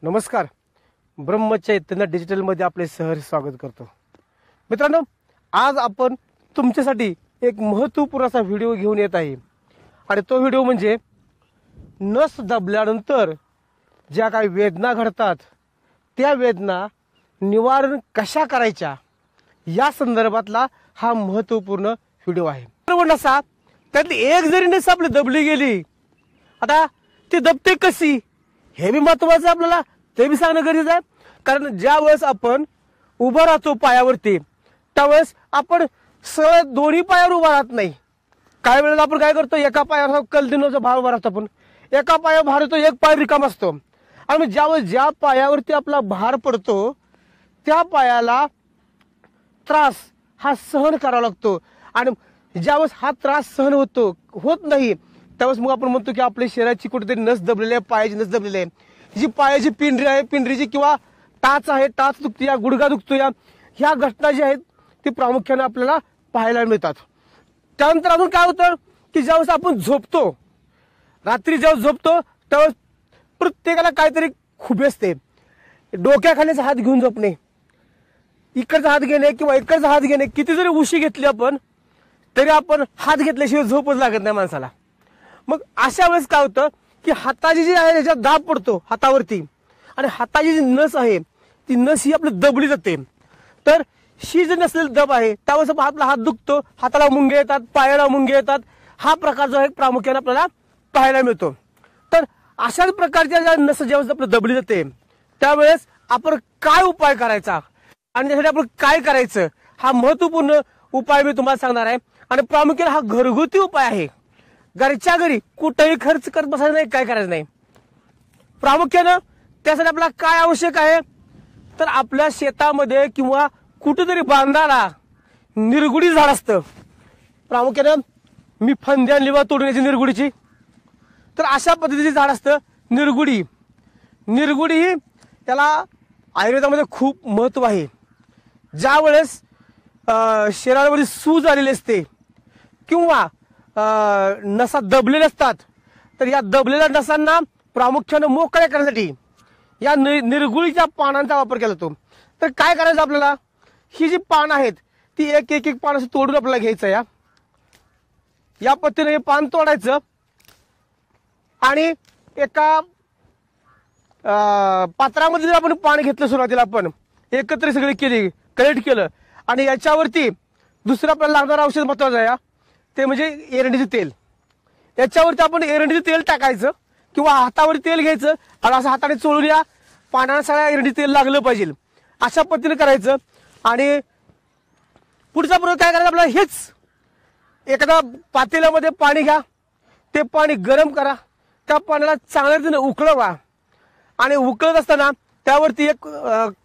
नमस्कार. ब्रह्मचैतन्य डिजिटलमध्ये आपले सहर्ष स्वागत करतो. मित्रांनो, आज आपण तुमच्यासाठी एक महत्त्वपूर्ण असा व्हिडिओ घेऊन येत आहे आणि तो व्हिडिओ म्हणजे नस दबल्यानंतर ज्या काही वेदना घडतात त्या वेदना निवारण कशा करायच्या या संदर्भातला हा महत्त्वपूर्ण व्हिडिओ आहे. नसा त्यातली एक जरी नस आपली दबली गेली, आता ती दबते कशी हे बी महत्त्वाचं आपल्याला ते बी सांगणं गरजेचं आहे. कारण ज्या वेळेस आपण उभं राहतो पायावरती त्यावेळेस आपण सरळ दोन्ही पायावर उभा राहत नाही. काही वेळेला आपण काय करतो, एका पायावर कलदिनोचा भार उभा राहतो, आपण एका पायावर भार येतो, एक पाय रिकाम असतो आणि ज्यावेळेस ज्या पायावरती आपला भार पडतो त्या पायाला त्रास हा सहन करावा लागतो आणि ज्यावेळेस हा त्रास सहन होत नाही त्यावेळेस मग आपण म्हणतो की आपल्या शरीराची कुठेतरी नस दबलेली आहे, पायाची नस दबलेली आहे. जी पायाची पिंढरी आहे, पिंढरीची किंवा टाच आहे, टाच दुखतो या, गुडघा दुखतो या, ह्या घटना ज्या आहेत ती प्रामुख्याने आपल्याला पाहायला मिळतात. त्यानंतर अजून काय होतं की ज्यावेळेस आपण झोपतो, रात्री जेव्हा झोपतो त्यावेळेस प्रत्येकाला काहीतरी खुबे असते. डोक्याखालीच हात घेऊन झोपणे, इकडचा हात घेणे किंवा इकडचा हात घेणे, किती जरी उशी घेतली आपण तरी आपण हात घेतल्याशिवाय झोपच लागत नाही माणसाला. मग अशा वेळेस काय होतं की हाताची जी आहे त्याच्यात दाब पडतो हातावरती आणि हाताची जी नस आहे ती नस ही आपली दबली जाते. तर ही जी नसलेली दब आहे त्यावेळेस आपला हात दुखतो, हाताला मुंगे येतात, पायाला मुंगे येतात. हा प्रकार जो आहे प्रामुख्याने आपल्याला पाहायला मिळतो. तर अशाच प्रकारच्या ज्या नस ज्यावेळेस आपली दबली जाते त्यावेळेस आपण काय उपाय करायचा आणि त्यासाठी आपण काय करायचं हा महत्वपूर्ण उपाय मी तुम्हाला सांगणार आहे. आणि प्रामुख्याने हा घरगुती उपाय आहे. घरच्या घरी कुठेही खर्च करत बसायचं नाही, काय करायचं नाही. प्रामुख्यानं त्यासाठी आपल्याला काय आवश्यक आहे तर आपल्या शेतामध्ये किंवा कुठेतरी बांधाला निरगुडी झाड असतं. प्रामुख्यानं मी फांदी आणली बा तोडण्याची निरगुडीची, तर अशा पद्धतीचे झाड असतं निरगुडी. निरगुडी ही त्याला आयुर्वेदामध्ये खूप महत्व आहे. ज्या वेळेस शरीरामध्ये सूज आलेली असते किंवा नसा दबलेल्या असतात तर या दबलेल्या नसांना प्रामुख्यानं मोकळ्या करण्यासाठी या निरगुळीच्या पानांचा वापर केला जातो. तर काय करायचं आपल्याला, ही जी पानं आहेत ती एक एक पान असं तोडून आपल्याला घ्यायचं. या पद्धतीने हे पान तोडायचं आणि एका पात्रामध्ये जर आपण पाणी घेतलं, सुरुवातीला आपण एकत्र सगळी केली, कलेक्ट केलं आणि याच्यावरती दुसरं आपल्याला लागणारं औषध महत्वाचं आहे ते म्हणजे एरंडीचं तेल. याच्यावरती आपण एरंडीचं तेल टाकायचं किंवा हातावर तेल घ्यायचं आणि असं हाताने चोळून या पानाला सगळ्या एरंडी तेल लागलं पाहिजे. अशा पद्धतीने करायचं. आणि पुढचा प्रयोग काय करायचं आपल्याला, हेच एखाद्या पातेल्यामध्ये पाणी घ्या, ते पाणी गरम करा, त्या पाण्याला चांगल्या रीतीने उकळवा आणि उकळत असताना त्यावरती एक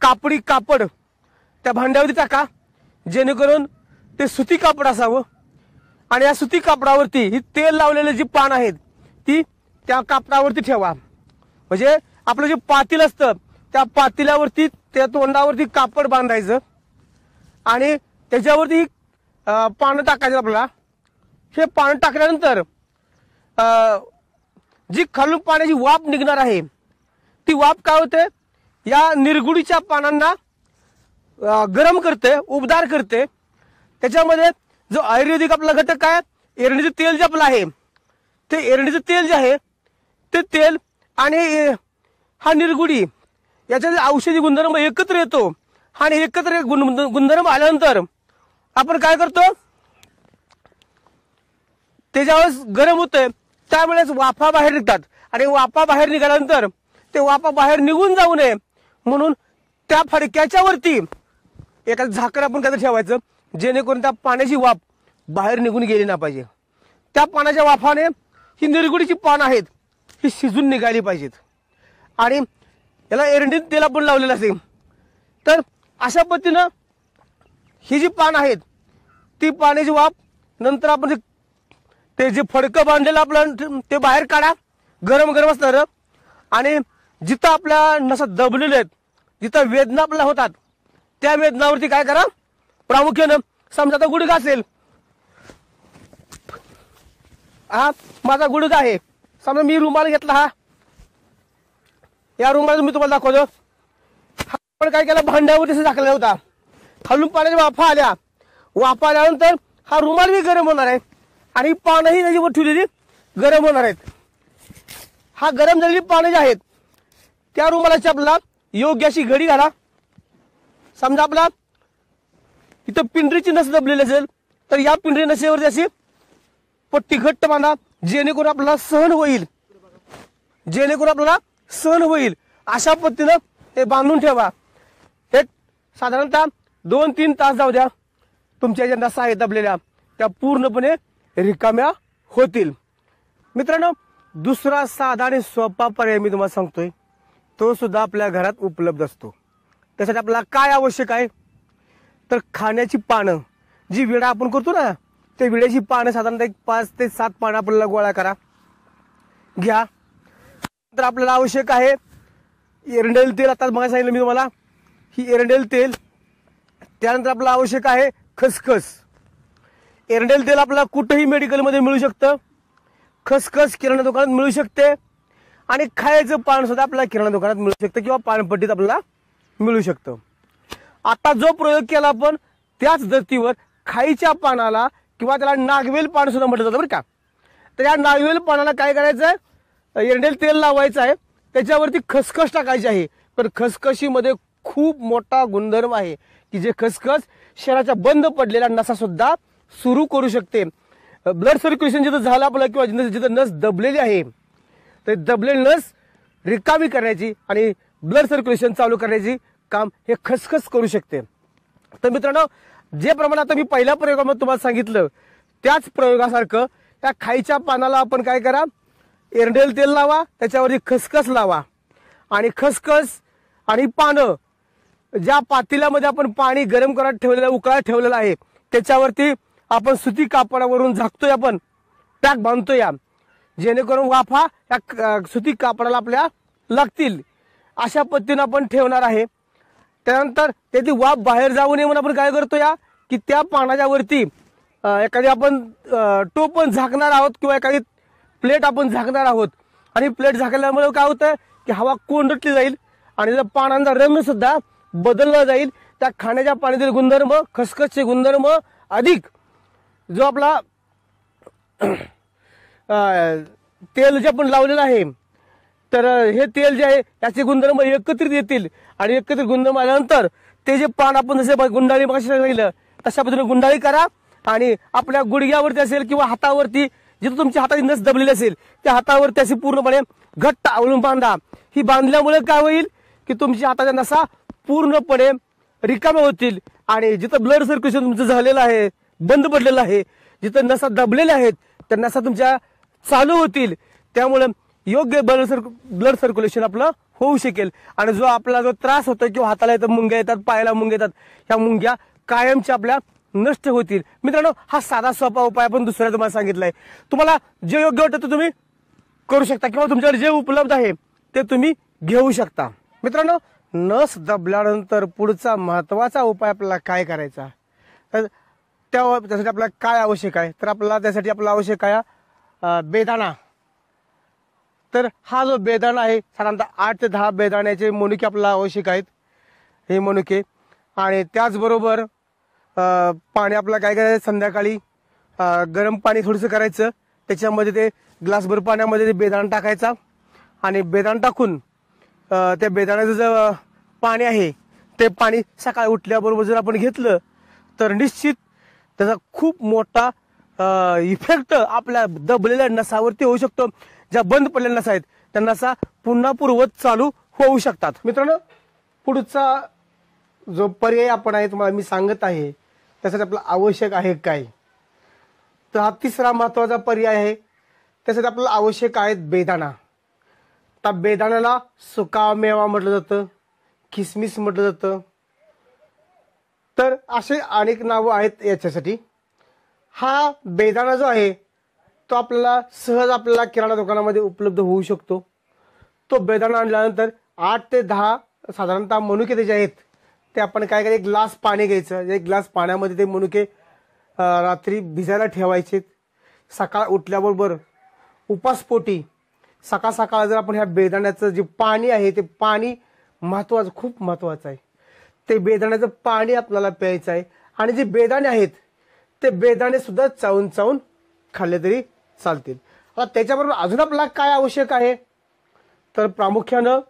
कापडी कापड त्या भांड्यावरती टाका, जेणेकरून ते सुती कापड असावं आणि या सुती कापडावरती ही तेल लावलेले जी पान आहेत ती त्या कापडावरती ठेवा. म्हणजे आपलं जे पातील असतं त्या पातेल्यावरती त्या तोंडावरती कापड बांधायचं आणि त्याच्यावरती पानं टाकायचं. आपल्याला हे पानं टाकल्यानंतर जी खालून पाण्याची वाफ निघणार आहे ती वाफ काय होते, या निरगुडीच्या पानांना गरम करते, उबदार करते. त्याच्यामध्ये जो आयुर्वेदिक आपला घटक आहे एरंडीचं तेल जे आपलं आहे ते एरंडीचं तेल जे आहे ते तेल आणि हा निरगुडी याच्यात औषधी गुणधर्म एकत्र येतो आणि एकत्र गुणधर्म आल्यानंतर आपण काय करतो, ते ज्यावेळेस गरम होतंय त्यावेळेस वाफा बाहेर निघतात आणि वाफा बाहेर निघाल्यानंतर ते वाफा बाहेर निघून जाऊ नये म्हणून त्या फडक्याच्या वरती एखादं झाकण आपण काय ठेवायचं जेणेकरून त्या पाण्याची वाफ बाहेर निघून गेली ना पाहिजे. त्या पाण्याच्या वाफाने ही निरगुडीची पान आहेत ही शिजून निघाली पाहिजेत आणि याला एरंडी तेल आपण लावलेलं असेल. तर अशा पद्धतीनं ही जी पान आहेत ती पाण्याची वाफ नंतर आपण ते जे फडकं बांधलेलं आपलं ते बाहेर काढा गरम गरम असणार आणि जिथं आपल्या नसा दबलेल्या आहेत, जिथं वेदना आपल्याला होतात त्या वेदनावरती काय करा, प्रामुख्यानं समजा आता गुडघा असेल, हा माझा गुडघा आहे, समजा मी रुमाल घेतला, हा या रुमाला मी तुम्हाला दाखवतो. आपण काय केलं, भांड्यावर झाकलेला होता. खालून पाण्याच्या वाफा आल्या. वाफा आल्यानंतर हा रुमाल बी गरम होणार आहे आणि पानंही त्याच्यावर ठेवलेली गरम होणार आहेत. हा गरम झालेली पानं जे आहेत त्या रुमालाची आपल्याला योग्य अशी घडी घाला. समजा आपला इथं पिंडरीची नस दबलेली असेल तर या पिंडरी नसेवरती अशी पट्टी घट्ट बांधा, जेणेकरून आपल्याला सहन होईल. अशा पद्धतीनं हे बांधून ठेवा. एक साधारणतः 2-3 तास जाऊ द्या. तुमच्या ज्या नसा आहेत दबलेल्या त्या पूर्णपणे रिकाम्या होतील. मित्रांनो, दुसरा साधा आणि सोपा पर्याय मी तुम्हाला सांगतोय, तो सुद्धा आपल्या घरात उपलब्ध असतो. त्यासाठी आपल्याला काय आवश्यक आहे तर खाण्याची पानं, जी विडा आपण करतो ना, त्या विड्याची पानं साधारणतः 5 ते 7 पानं आपल्याला गोळा करा घ्या. तर आपल्याला आवश्यक आहे एरंडेल तेल. आता मग सांगितलं मी तुम्हाला, ही एरंडेल तेल. त्यानंतर आपल्याला आवश्यक आहे खसखस. एरंडेल तेल आपल्याला कुठेही मेडिकलमध्ये मिळू शकतं. खसखस किराणा दुकानात मिळू शकते आणि खायचं पान सुद्धा आपल्याला किराणा दुकानात मिळू शकतं किंवा पानपट्टीत आपल्याला मिळू शकतं. आता जो प्रयोग केला आपण त्याच धर्तीवर खाईच्या पानाला किंवा त्याला नागवेल पान सुद्धा म्हटलं जातं बरं का. तर या नागवेल पानाला काय करायचं आहे, एरंडेल तेल लावायचं आहे, त्याच्यावरती खसखस टाकायची आहे. पण खसखशीमध्ये खूप मोठा गुणधर्म आहे की जे खसखस शरीराच्या बंद पडलेल्या नसा सुद्धा सुरू करू शकते. ब्लड सर्क्युलेशन जिथं झालं आपलं किंवा जिथं नस दबलेली आहे तर दबलेली नस रिकामी करण्याची आणि ब्लड सर्क्युलेशन चालू करण्याची काम हे खसखस करू शकते. तर मित्रांनो, जे प्रमाण आता मी पहिल्या प्रयोगामध्ये तुम्हाला सांगितलं त्याच प्रयोगासारखं त्या खाईच्या पानाला आपण काय करा, एरंडेल तेल लावा, त्याच्यावरती खसखस लावा आणि खसखस आणि पानं ज्या पातेल्यामध्ये आपण पाणी गरम करत ठेवलेलं, उकळत ठेवलेलं आहे त्याच्यावरती आपण सुती कापडावरून झाकतोय, आपण पॅक बांधतोय, जेणेकरून वाफा या सुती कापडाला आपल्या लागतील. अशा पद्धतीने आपण ठेवणार आहे. त्यानंतर त्याची वाफ बाहेर जाऊ नये म्हणून आपण काय करतो की त्या पानाच्या वरती एखादी आपण टोपण झाकणार आहोत किंवा एखादी प्लेट आपण झाकणार आहोत. आणि प्लेट झाकल्यामुळे काय होतं की हवा कोंडटली जाईल आणि पानांचा रंग सुद्धा बदलला जाईल. त्या खाण्याच्या पाण्यातील गुणधर्म, खसखसचे गुणधर्म अधिक जो आपला तेल जे आपण लावलेलं आहे तर हे तेल जे आहे याचे गुणधर्म एकत्रित येतील आणि एकत्रित गुणधर्म आल्यानंतर ते जे पान आपण जसे गुंडाळी मगाशी सांगितलं तशा पद्धतीने गुंडाळी करा आणि आपल्या गुडघ्यावरती असेल किंवा हातावरती जिथे तुमच्या हाताची नस दबलेली असेल त्या हातावरती अशी पूर्णपणे घट्ट आवळून बांधा. ही बांधल्यामुळे काय होईल की तुमच्या हाताच्या नसा पूर्णपणे रिकाम्या होतील आणि जिथं ब्लड सर्क्युलेशन तुमचं झालेलं आहे, बंद पडलेलं आहे, जिथं नसा दबलेल्या आहेत त्या नसा तुमच्या चालू होतील. त्यामुळे योग्य ब्लड सर्क्युलेशन आपलं होऊ शकेल आणि जो आपला जो त्रास होतो किंवा हाताला येतात मुंग्या येतात, पायाला मुंग्या येतात, ह्या मुंग्या कायमच्या आपल्या नष्ट होतील. मित्रांनो, हा साधा सोपा उपाय आपण दुसऱ्या तुम्हाला सांगितलाय. तुम्हाला जे योग्य वाटतं ते तुम्ही करू शकता किंवा तुमच्याकडे जे उपलब्ध आहे ते तुम्ही घेऊ शकता. मित्रांनो, नस दबल्यानंतर पुढचा महत्वाचा उपाय आपल्याला काय करायचा, तर त्यासाठी आपल्याला काय आवश्यक आहे, तर आपल्याला त्यासाठी आपल्याला आवश्यक आहे बेदाणा. तर हा जो बेदाणा आहे साधारणतः 8 ते 10 बेदाण्याचे मनुके आपल्याला आवश्यक आहेत. हे मनुके आणि त्याचबरोबर पाणी आपल्याला काय करायचं, संध्याकाळी गरम पाणी थोडंसं करायचं, त्याच्यामध्ये ते ग्लासभर पाण्यामध्ये ते बेदाणा टाकायचा आणि बेदाणा टाकून त्या बेदाण्याचं जे पाणी आहे ते पाणी सकाळी उठल्याबरोबर जर आपण घेतलं तर निश्चित त्याचा खूप मोठा इफेक्ट आपल्या दबलेल्या नसावरती होऊ शकतो. ज्या बंद पडलेल्या नसा आहेत त्या नसा पुन्हा पूर्वत चालू होऊ शकतात. मित्रांनो, पुढचा जो पर्याय आपण आहे तुम्हाला मी सांगत आहे त्यासाठी आपल्याला आवश्यक आहे काय, तर हा तिसरा महत्वाचा पर्याय आहे. त्यासाठी आपल्याला आवश्यक आहे बेदाणा. त्या बेदाण्याला सुका मेवा म्हटलं जातं, किसमिस म्हटलं जातं, तर असे अनेक नावं आहेत याच्यासाठी. हा बेदाणा जो आहे तो आपल्याला सहज आपल्याला किराणा दुकानामध्ये उपलब्ध होऊ शकतो. तो बेदाणा आणल्यानंतर 8 ते 10 साधारणतः मनुके त्याचे आहेत ते आपण काय करायचं, एक ग्लास पाणी घ्यायचं, एक ग्लास पाण्यामध्ये ते मनुके रात्री भिजायला ठेवायचे. सकाळ उठल्याबरोबर उपासपोटी सकाळ सकाळ जर आपण ह्या बेदाण्याचं जे पाणी आहे ते पाणी महत्वाचं, खूप महत्वाचं आहे. ते बेदाण्याचं पाणी आपल्याला प्यायचं आहे. आणि जे बेदाणे आहेत ते बेदाणे सुद्धा चावून चावून खाल्ले तरी चालतील. आता त्याच्याबरोबर अजून आपल्याला काय आवश्यक आहे तर प्रामुख्यानं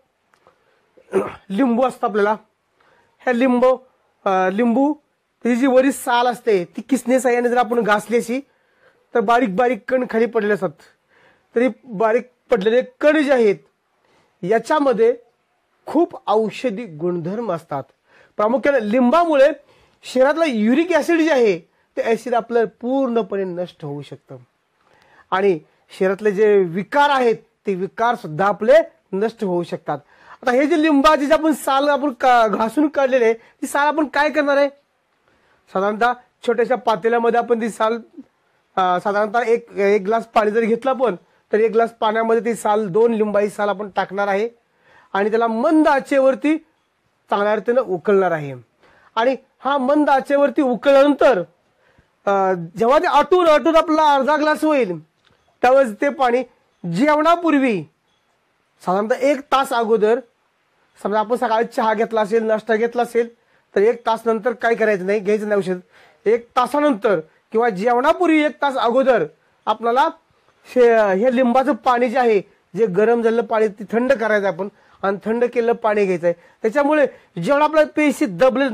लिंबू असतं आपल्याला. ह्या लिंबू त्याची जी वरील साल असते ती किसणे साह्याने जर आपण घासली अशी तर बारीक बारीक कण खाली पडलेले असतात. तरी बारीक पडलेले कण जे आहेत याच्यामध्ये खूप औषधी गुणधर्म असतात. प्रामुख्याने लिंबामुळे शरीरातलं युरिक ऍसिड जे आहे ते ऍसिड आपलं पूर्णपणे नष्ट होऊ शकतं. आणि शरीरातले जे विकार आहेत ते विकार सुद्धा आपले नष्ट होऊ शकतात. आता हे जे लिंबाची जे आपण साल आपण घासून काढलेले ती साल आपण काय करणार आहे. साधारणतः छोट्याशा पातेल्यामध्ये आपण ती साल साधारणतः एक ग्लास पाणी जर घेतलं आपण तर एक ग्लास पाण्यामध्ये ती साल 2 लिंबाची साल आपण टाकणार आहे आणि त्याला मंद आचेवरती चांगल्या रीतीने उकळणार आहे. आणि हा मंद आचेवरती उकळल्यानंतर जेव्हा ते आटून आपला अर्धा ग्लास होईल त्यावेळेस ते पाणी जेवणापूर्वी साधारणतः 1 तास अगोदर, समजा आपण सकाळी चहा घेतला असेल, नाश्ता घेतला असेल तर 1 तास नंतर काय करायचं नाही, घ्यायचं नाही औषध. 1 तासानंतर किंवा जेवणापूर्वी 1 तास अगोदर आपल्याला हे लिंबाचं पाणी जे आहे, जे गरम झालेलं पाणी ते थंड करायचं आपण आणि थंड केलेलं पाणी घ्यायचं आहे. त्याच्यामुळे जेवढा आपल्या पेशी दबले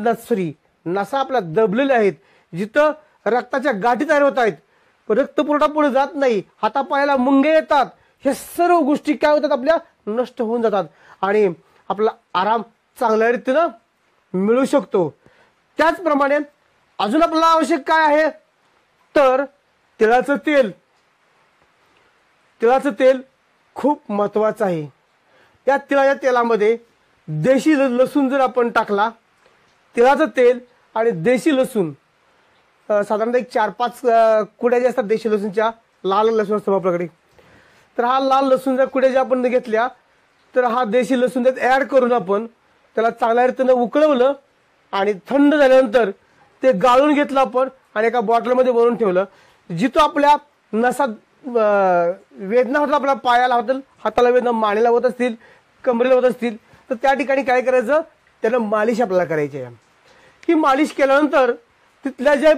नसा आपल्या दबलेल्या आहेत, जिथं रक्ताच्या गाठी तयार होत आहेत, रक्तपुरवठा पुढे जात नाही, हातापायाला मुंगे येतात, हे सर्व गोष्टी काय होतात आपल्या नष्ट होऊन जातात आणि आपला आराम चांगल्या रीतीनं मिळू शकतो. त्याचप्रमाणे अजून आपल्याला आवश्यक काय आहे तर तिळाचं तेल खूप महत्वाचं आहे. या तिळाच्या तेलामध्ये देशी लसूण जर आपण टाकला, तिळाचं तेल आणि देशी लसूण साधारणतः 4-5 कुड्या ज्या असतात देशी लसूणच्या, लाल लसूण असतो आपल्याकडे, तर हा लाल लसूण जर कुड्या ज्या आपण घेतल्या तर हा देशी लसूण त्यात ऍड करून आपण त्याला चांगल्या रीतीनं उकळवलं आणि थंड झाल्यानंतर ते गाळून घेतलं आपण आणि एका बॉटलमध्ये भरून ठेवलं. जिथं आपल्या नसात वेदना होतात, आपल्या पायाला होतील, हाताला वेदना, मानेला होत असतील, कमरेला होत असतील तर त्या ठिकाणी काय करायचं, त्याला मालिश आपल्याला करायची आहे. ही मालिश केल्यानंतर तिथल्या ज्या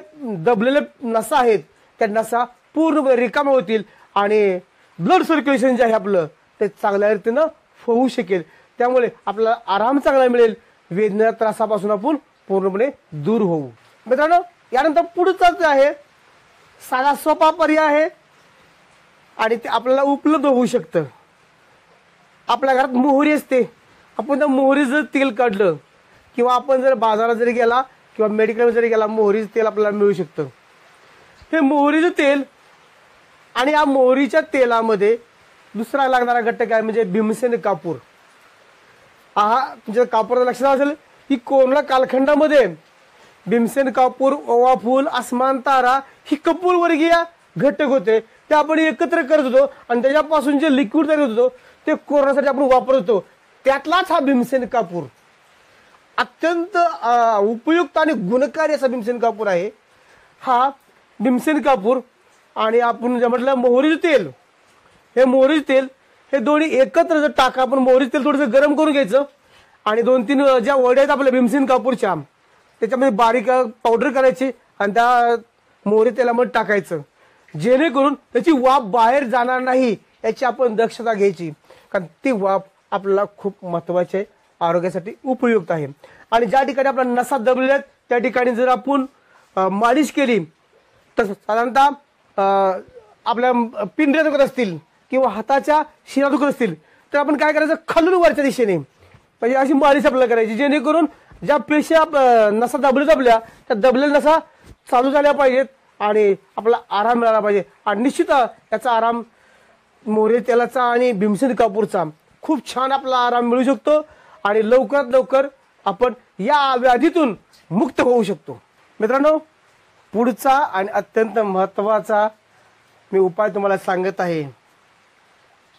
दबलेल्या नसा आहेत त्या नसा पूर्णपणे रिकाम्या होतील आणि ब्लड सर्क्युलेशन जे आहे आपलं ते चांगल्या रीतीनं होऊ शकेल. त्यामुळे आपल्याला आराम चांगला मिळेल, वेदना त्रासापासून आपण पूर्णपणे दूर होऊ. मित्रांनो, यानंतर पुढचाच आहे साधा सोपा पर्याय आहे आणि ते आपल्याला उपलब्ध होऊ शकतं. आपल्या घरात मोहरी असते, आपण त्या मोहरी जर तेल काढलं किंवा आपण जर बाजारात जरी गेला किंवा मेडिकल जरी गेला, मोहरीचं तेल आपल्याला मिळू शकतं. हे मोहरीचं तेल आणि या मोहरीच्या तेलामध्ये दुसरा लागणारा घटक काय म्हणजे भीमसेन कापूर. हा तुमच्या कापूरचं लक्षात असेल की कोरोना कालखंडामध्ये भीमसेन कापूर, ओवा फूल, आसमान तारा ही कपूरवर्गीय घटक होते, ते आपण एकत्र करत होतो आणि त्याच्यापासून जे लिक्विड तयार होत होतो ते कोरोनासाठी आपण वापरत होतो. त्यातलाच हा भीमसेन कापूर अत्यंत उपयुक्त आणि गुणकारी असा भीमसेन कापूर आहे. हा भीमसेन कापूर आणि आपण जे म्हटलं मोहरीचं तेल, हे मोहरीचं तेल हे दोन्ही एकत्र जर टाका, आपण मोहरीचं तेल थोडंसं गरम करून घ्यायचं आणि 2-3 ज्या वड्या आहेत आपल्या भीमसेन कापूरच्या त्याच्यामध्ये बारीक पावडर करायची आणि त्या मोहरी तेलामध्ये टाकायचं, जेणेकरून त्याची वाफ बाहेर जाणार नाही याची आपण दक्षता घ्यायची, कारण ती वाफ आपल्याला खूप महत्वाची आहे, आरोग्यासाठी उपयुक्त आहे. आणि ज्या ठिकाणी आपल्या नसा दबलेल्या आहेत त्या ठिकाणी जर आपण मालिश केली तर साधारणतः आपल्या पिंढऱ्या दुखत असतील किंवा हाताच्या शिरा दुखत असतील तर आपण काय करायचं, खालून वरच्या दिशेने म्हणजे अशी मालिश आपल्याला करायची, जेणेकरून ज्या पेशी नसा दबल्या त्या दबलेल्या नसा चालू झाल्या पाहिजेत आणि आपला आराम मिळाला पाहिजे. आणि निश्चित याचा आराम मोहरी तेलाचा आणि भीमसेन कापूरचा खूप छान आपला आराम मिळू शकतो आणि लवकरात लवकर आपण या व्याधीतून मुक्त होऊ शकतो. मित्रांनो, पुढचा आणि अत्यंत महत्वाचा मी उपाय तुम्हाला सांगत आहे.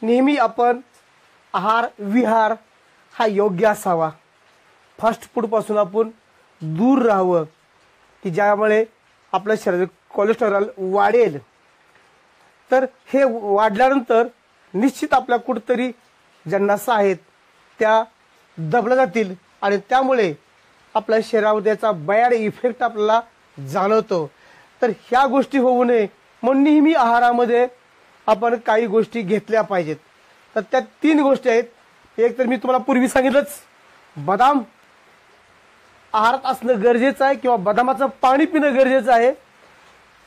नेहमी आपण आहार विहार हा योग्य असावा, फास्ट फूड पासून आपण दूर राहावं की ज्यामुळे आपल्या शरीरात कोलेस्टेरॉल वाढेल. तर हे वाढल्यानंतर निश्चित आपल्या कुठतरी ज्या नसा आहेत त्या दबल्या जातील आणि त्यामुळे आपल्या शरीरावर त्याचा बॅड इफेक्ट आपल्याला जाणवतो. तर ह्या गोष्टी होऊ नये म्हणून नेहमी आहारामध्ये आपण काही गोष्टी घेतल्या पाहिजेत. तर त्या 3 गोष्टी आहेत. एक तर मी तुम्हाला पूर्वी सांगितलंच, बदाम आहारात असणं गरजेचं आहे किंवा बदामाचं पाणी पिणं गरजेचं आहे.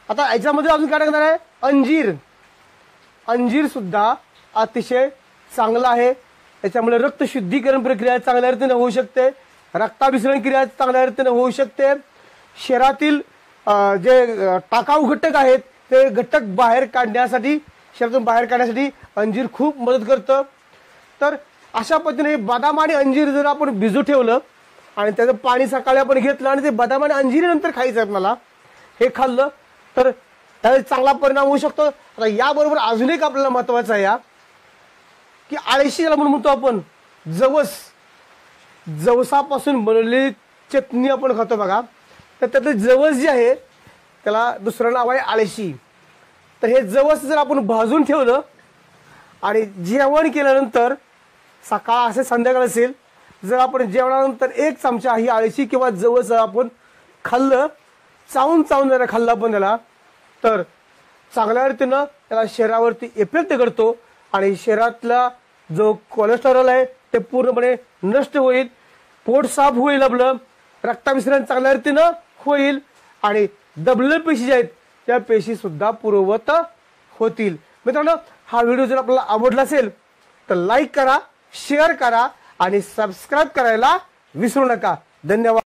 आता याच्यामध्ये अजून काय टाकणार आहे, अंजीर. अंजीर सुद्धा अतिशय चांगला आहे. त्याच्यामुळे रक्त शुद्धीकरण प्रक्रिया चांगल्या रीतीने होऊ शकते, रक्ताभिसरण क्रिया चांगल्या रीतीने होऊ शकते. शरीरातील जे टाकाऊ घटक आहेत ते घटक बाहेर काढण्यासाठी, शरीरातून बाहेर काढण्यासाठी अंजीर खूप मदत करतं. तर अशा पद्धतीने बदाम आणि अंजीर जर आपण भिजू ठेवलं आणि त्याचं पाणी सकाळी आपण घेतलं आणि ते बदाम आणि अंजीरीनंतर खायचं आहे आपल्याला, हे खाल्लं तर त्याचा चांगला परिणाम होऊ शकतो. आता याबरोबर अजून एक आपल्याला महत्वाचं आहे या की आळशी ज्याला म्हणून म्हणतो आपण, जवसापासून बनवलेली चटणी आपण खातो बघा. तर त्यातलं जवस जे आहे त्याला दुसरं नाव आहे आळशी. तर हे जवस जर आपण भाजून ठेवलं आणि जेवण केल्यानंतर सकाळ असेल संध्याकाळ असेल, जर आपण जेवणानंतर 1 चमचा ही आळशी किंवा जवस आपण खाल्लं, चावून जरा खाल्ला पण त्याला, तर चांगल्या रीतीनं त्याला शरीरावरती इफेक्ट करतो आणि शरीरातला जो कोलेस्टेरॉल आहे ते पूर्णपणे नष्ट होईल, पोट साफ होईल, आपलं रक्ताभिसरण चांगल्या रीतीनं होईल आणि दबलेल्या पेशी ज्या आहेत त्या पेशी सुद्धा पूर्ववत होतील. मित्रांनो, हा व्हिडिओ जर आपल्याला आवडला असेल तर लाईक करा, शेअर करा आणि सबस्क्राईब करायला विसरू नका. धन्यवाद.